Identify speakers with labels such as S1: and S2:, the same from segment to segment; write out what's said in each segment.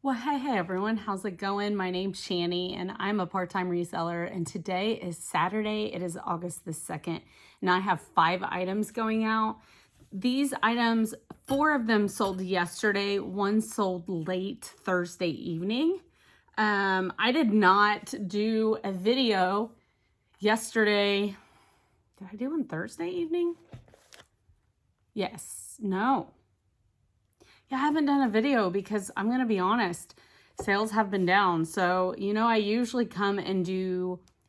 S1: Well, hey everyone, how's it going? My name's Shani and I'm a part-time reseller, and today is Saturday. It is August the 2nd and I have 5 items going out. These items, 4 of them sold yesterday, 1 sold late Thursday evening. I did not do a video yesterday. Did I do on Thursday evening? Yes, no. Yeah, I haven't done a video because I'm going to be honest, sales have been down. So, I usually come and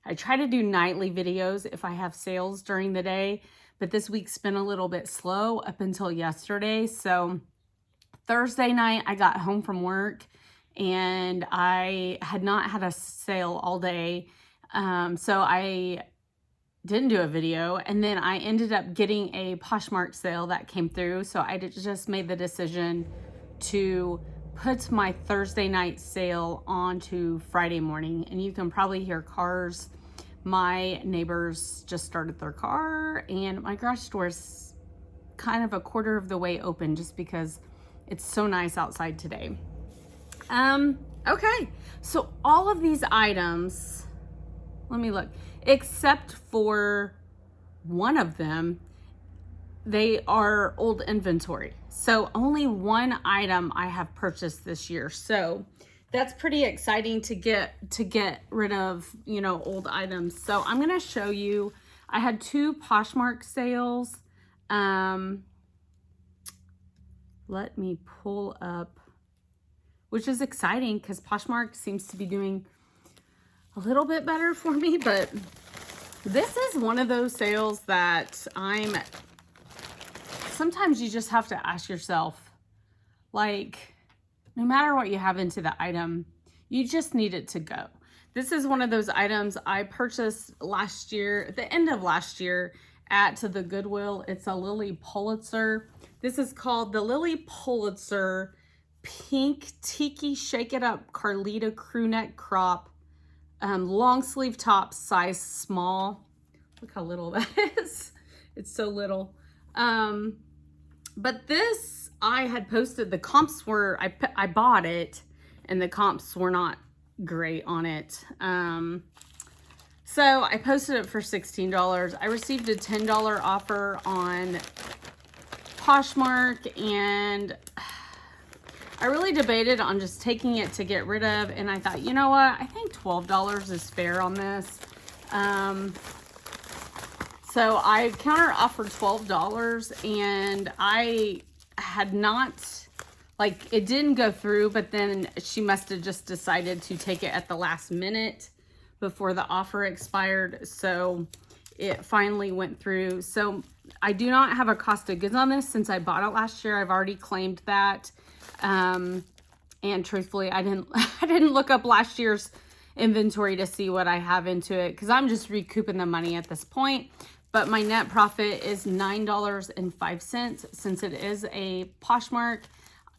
S1: I try to do nightly videos if I have sales during the day, but this week's been a little bit slow up until yesterday. So Thursday night, I got home from work and I had not had a sale all day. So I didn't do a video, and then I ended up getting a Poshmark sale that came through. So I just made the decision to put my Thursday night sale onto Friday morning. And you can probably hear cars. My neighbors just started their car, and my garage door is kind of a quarter of the way open just because it's so nice outside today. Okay, so all of these items, let me look, except for one of them, they are old inventory. So only one item I have purchased this year. So that's pretty exciting to get rid of, old items. So I'm going to show you, I had 2 Poshmark sales. Let me pull up, which is exciting because Poshmark seems to be doing a little bit better for me, but this is one of those sales that sometimes you just have to ask yourself, like, no matter what you have into the item, you just need it to go. This is one of those items I purchased last year, at the end of last year, at the Goodwill. It's a Lilly Pulitzer. This is called the Lilly Pulitzer Pink Tiki Shake It Up Carlita Crew Neck Crop. Long sleeve top, size small. Look how little that is. It's so little. But this, I had posted, the comps were, I bought it and the comps were not great on it. So I posted it for $16. I received a $10 offer on Poshmark, and I really debated on just taking it to get rid of, and I thought, you know what? I think $12 is fair on this. So I counter offered $12, and I had not, it didn't go through, but then she must have just decided to take it at the last minute before the offer expired. So it finally went through. So I do not have a cost of goods on this since I bought it last year. I've already claimed that. And truthfully, I didn't look up last year's inventory to see what I have into it, because I'm just recouping the money at this point. But my net profit is $9.05. Since it is a Poshmark,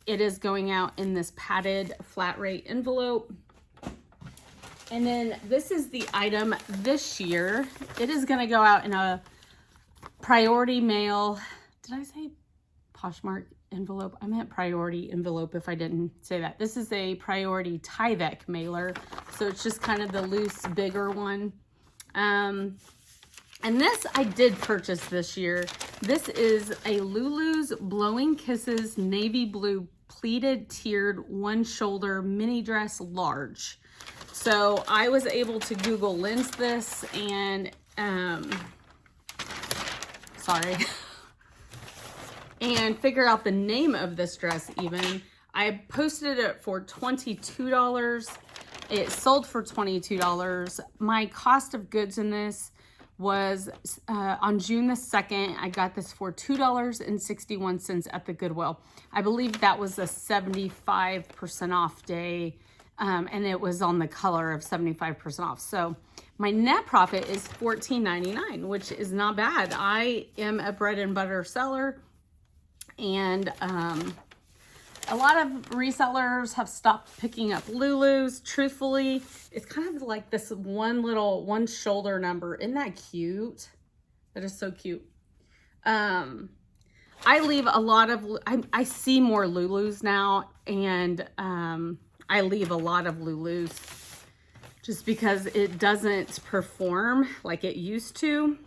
S1: it is going out in this padded flat rate envelope. And then this is the item this year. It is going to go out in a priority mail. Did I say Poshmark envelope? I meant priority envelope if I didn't say that. This is a priority Tyvek mailer. So it's just kind of the loose, bigger one. And this I did purchase this year. This is a Lulu's Blowing Kisses navy blue pleated tiered one shoulder mini dress large. So I was able to Google Lens this and, and figure out the name of this dress even. I posted it for $22. It sold for $22. My cost of goods in this was on June the 2nd, I got this for $2.61 at the Goodwill. I believe that was a 75% off day, and it was on the color of 75% off. So my net profit is $14.99, which is not bad. I am a bread and butter seller, and a lot of resellers have stopped picking up Lulus. Truthfully, it's kind of like this one shoulder number. Isn't that cute? That is so cute. I leave a lot of, I see more Lulus now, and I leave a lot of Lulus just because it doesn't perform like it used to.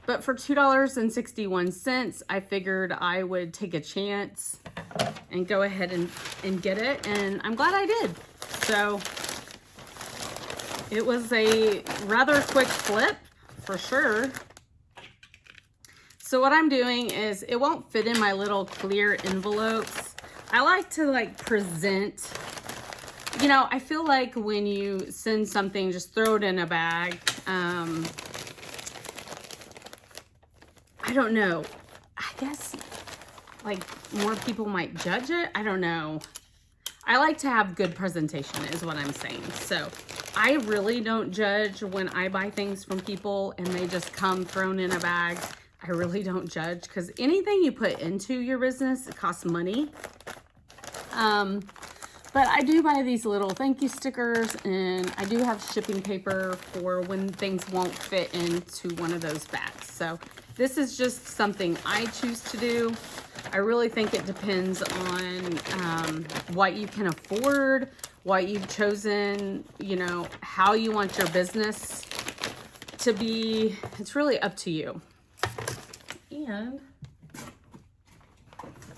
S1: But for $2.61, I figured I would take a chance and go ahead and get it. And I'm glad I did. So it was a rather quick flip for sure. So what I'm doing is, it won't fit in my little clear envelopes. I like to like present, you know, I feel like when you send something, just throw it in a bag. I don't know. I guess like more people might judge it. I don't know. I like to have good presentation is what I'm saying. So I really don't judge when I buy things from people and they just come thrown in a bag. I really don't judge, because anything you put into your business, it costs money. But I do buy these little thank you stickers, and I do have shipping paper for when things won't fit into one of those bags. So this is just something I choose to do. I really think it depends on what you can afford, what you've chosen, you know, how you want your business to be. It's really up to you. And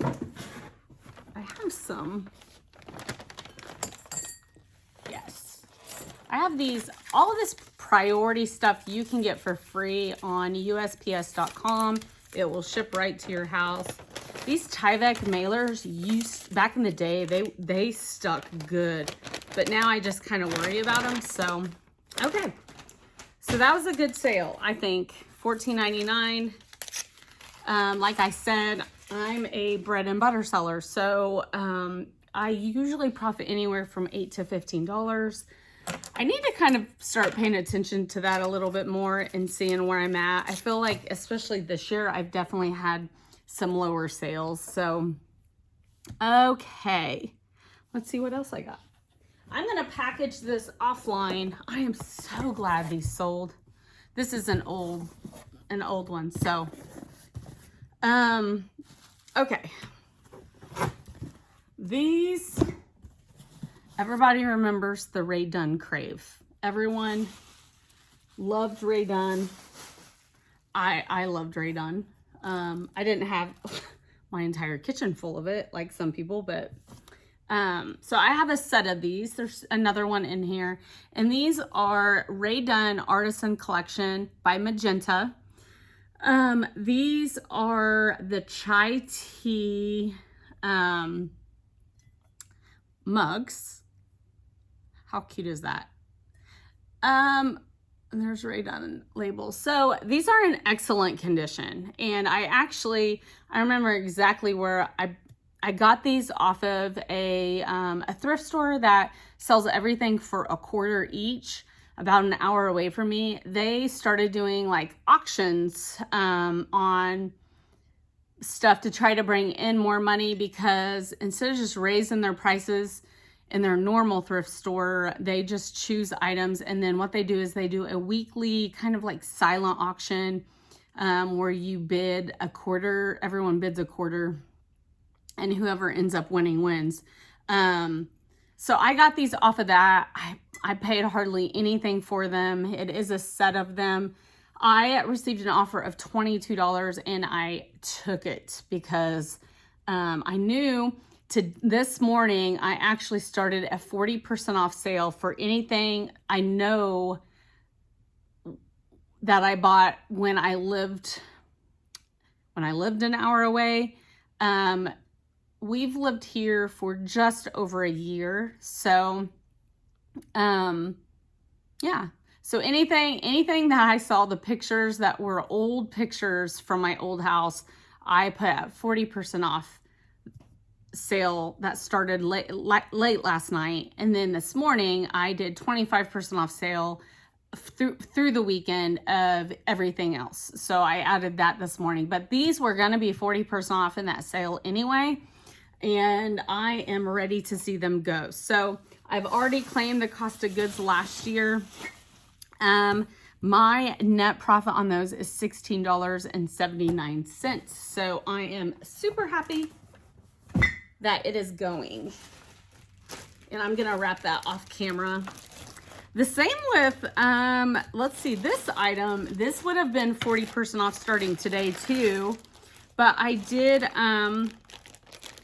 S1: I have some, yes, I have these, all of this priority stuff you can get for free on USPS.com. It will ship right to your house. These Tyvek mailers back in the day, they stuck good, but now I just kind of worry about them. So, okay. So that was a good sale, I think. $14.99. Like I said, I'm a bread and butter seller, so I usually profit anywhere from $8 to $15. I need to kind of start paying attention to that a little bit more and seeing where I'm at. I feel like, especially this year, I've definitely had some lower sales. So, okay, let's see what else I got. I'm going to package this offline. I am so glad these sold. This is an old one, so... okay. These, everybody remembers the Rae Dunn Crave. Everyone loved Rae Dunn. I loved Rae Dunn. I didn't have my entire kitchen full of it like some people, but so I have a set of these. There's another one in here, and these are Rae Dunn Artisan Collection by Magenta. These are the chai tea mugs. How cute is that? And there's Rae Dunn labels. So these are in excellent condition, and I remember exactly where I got these off of a thrift store that sells everything for $0.25 each. About an hour away from me. They started doing like auctions on stuff to try to bring in more money, because instead of just raising their prices in their normal thrift store, they just choose items, and then what they do is they do a weekly kind of like silent auction where you bid $0.25, everyone bids $0.25, and whoever ends up winning wins. So I got these off of that. I paid hardly anything for them. It is a set of them. I received an offer of $22 and I took it because I knew this morning I actually started a 40% off sale for anything I know that I bought when I lived an hour away. We've lived here for just over a year. So yeah. So anything that I saw, the pictures that were old pictures from my old house, I put at 40% off sale that started late last night. And then this morning I did 25% off sale through the weekend of everything else. So I added that this morning, but these were going to be 40% off in that sale anyway. And I am ready to see them go. So I've already claimed the cost of goods last year. My net profit on those is $16.79. So I am super happy that it is going. And I'm gonna wrap that off camera. The same with, let's see, this item, this would have been 40% off starting today too. But I did, I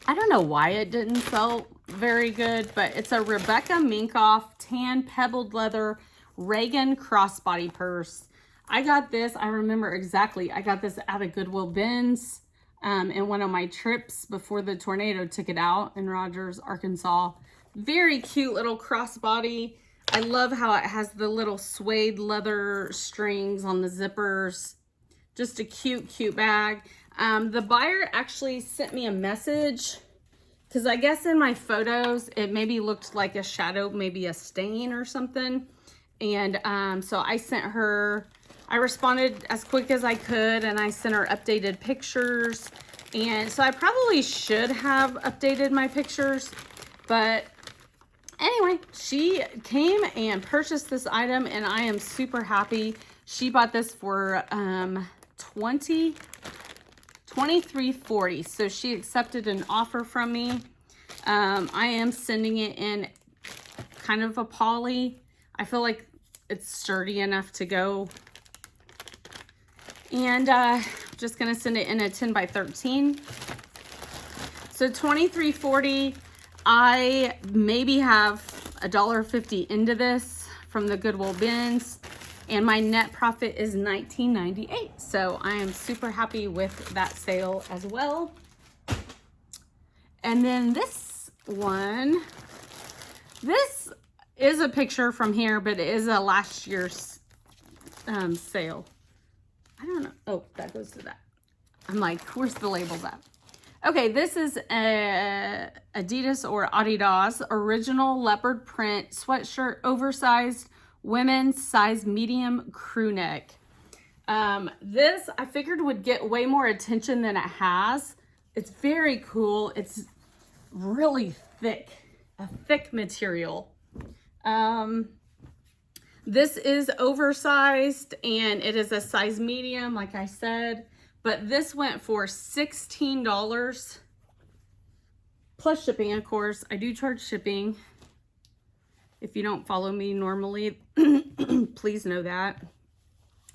S1: don't know why it didn't sell very good, but it's a Rebecca Minkoff tan pebbled leather Reagan crossbody purse. I got this, I remember exactly, I got this out of Goodwill Bins in one of my trips before the tornado took it out in Rogers, Arkansas. Very cute little crossbody. I love how it has the little suede leather strings on the zippers. Just a cute, cute bag. The buyer actually sent me a message because I guess in my photos, it maybe looked like a shadow, maybe a stain or something. And so I sent her, I responded as quick as I could, and I sent her updated pictures. And so I probably should have updated my pictures, but anyway, she came and purchased this item, and I am super happy. She bought this for $23.40. So she accepted an offer from me. I am sending it in kind of a poly. I feel like it's sturdy enough to go. And just gonna send it in a 10 by 13. So $23.40. I maybe have $1.50 into this from the Goodwill Bins, and my net profit is $19.98. So I am super happy with that sale as well. And then this one, this is a picture from here, but it is a last year's sale. I don't know. Oh, that goes to that. I'm like, where's the labels at? Okay, this is a Adidas or Adidas original leopard print sweatshirt, oversized women's size medium crew neck. This I figured would get way more attention than it has. It's very cool. It's really thick, a thick material. This is oversized and it is a size medium, like I said. But this went for $16 plus shipping, of course. I do charge shipping. If you don't follow me normally, please know that.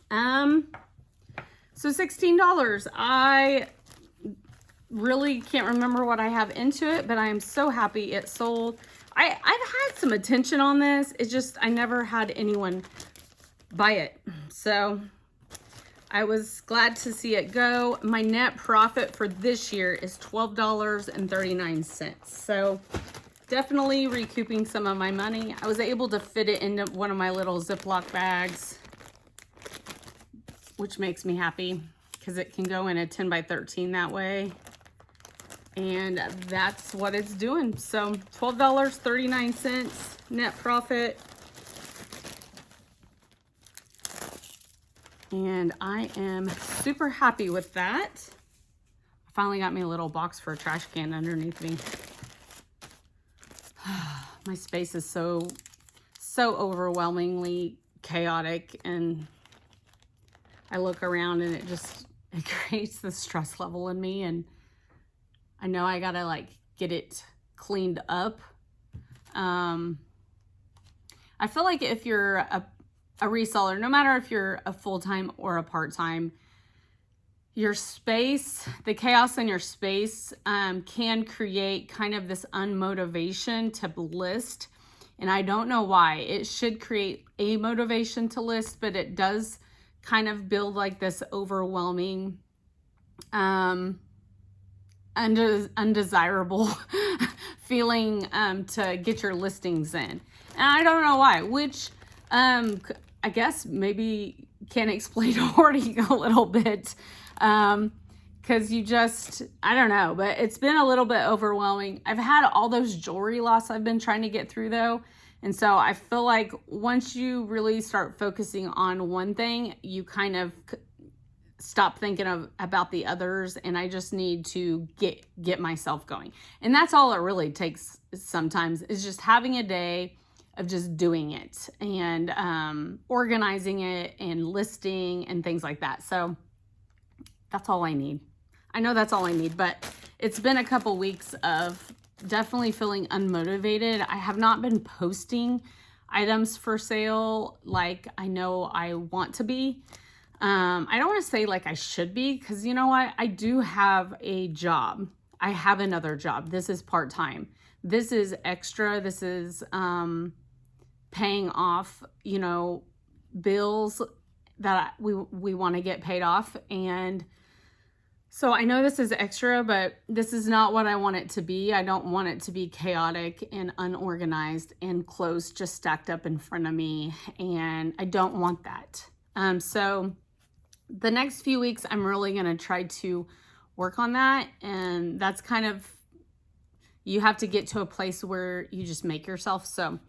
S1: So $16. I really can't remember what I have into it, but I am so happy it sold. I've had some attention on this. It's just I never had anyone buy it. So I was glad to see it go. My net profit for this year is $12.39. So definitely recouping some of my money. I was able to fit it into one of my little Ziploc bags, which makes me happy because it can go in a 10 by 13 that way. And that's what it's doing. So $12.39 net profit. And I am super happy with that. I finally got me a little box for a trash can underneath me. My space is so overwhelmingly chaotic, and I look around and it creates the stress level in me, and I know I gotta like get it cleaned up. I feel like if you're a reseller, no matter if you're a full-time or a part-time, your space, the chaos in your space can create kind of this unmotivation to list. And I don't know why. It should create a motivation to list, but it does kind of build like this overwhelming, undesirable feeling to get your listings in. And I don't know why, which I guess maybe can explain hoarding a little bit, because you just, I don't know, but it's been a little bit overwhelming. I've had all those jewelry lots I've been trying to get through though. And so I feel like once you really start focusing on one thing, you kind of stop thinking about the others, and I just need to get myself going. And that's all it really takes sometimes, is just having a day of just doing it and organizing it and listing and things like that. So that's all I need. I know that's all I need, but it's been a couple weeks of definitely feeling unmotivated. I have not been posting items for sale like I know I want to be. I don't want to say like I should be, because you know what? I do have a job. I have another job. This is part-time. This is extra. This is paying off, you know, bills that we want to get paid off. And so I know this is extra, but this is not what I want it to be. I don't want it to be chaotic and unorganized and clothes just stacked up in front of me. And I don't want that. So the next few weeks, I'm really going to try to work on that. And that's kind of, you have to get to a place where you just make yourself. So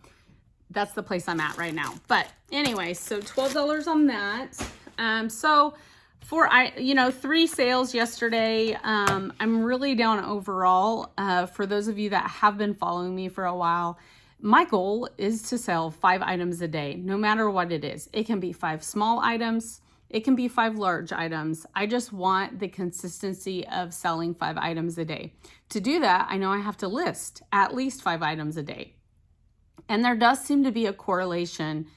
S1: that's the place I'm at right now. But anyway, so $12 on that. So for, 3 sales yesterday. I'm really down overall. For those of you that have been following me for a while, my goal is to sell 5 items a day, no matter what it is. It can be 5 small items. It can be 5 large items. I just want the consistency of selling 5 items a day. To do that, I know I have to list at least 5 items a day. And there does seem to be a correlation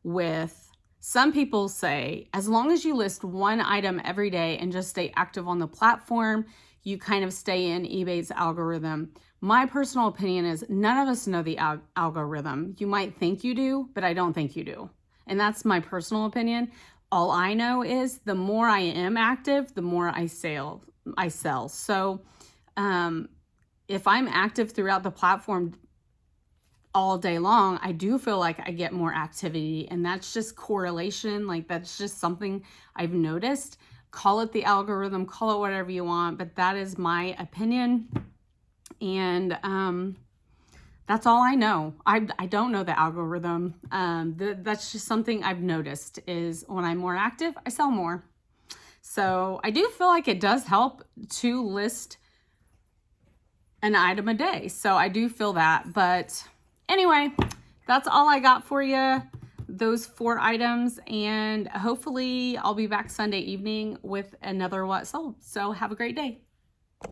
S1: with, some people say, as long as you list 1 item every day and just stay active on the platform, you kind of stay in eBay's algorithm. My personal opinion is none of us know the algorithm. You might think you do, but I don't think you do. And that's my personal opinion. All I know is the more I am active, the more I sell. So if I'm active throughout the platform all day long, I do feel like I get more activity, and that's just correlation. Like, that's just something I've noticed. Call it the algorithm, call it whatever you want, but that is my opinion. And that's all I know. I don't know the algorithm. That's just something I've noticed, is when I'm more active, I sell more. So I do feel like it does help to list an item a day. So I do feel that. But anyway, that's all I got for you, those 4 items. And hopefully I'll be back Sunday evening with another What Sold. So have a great day.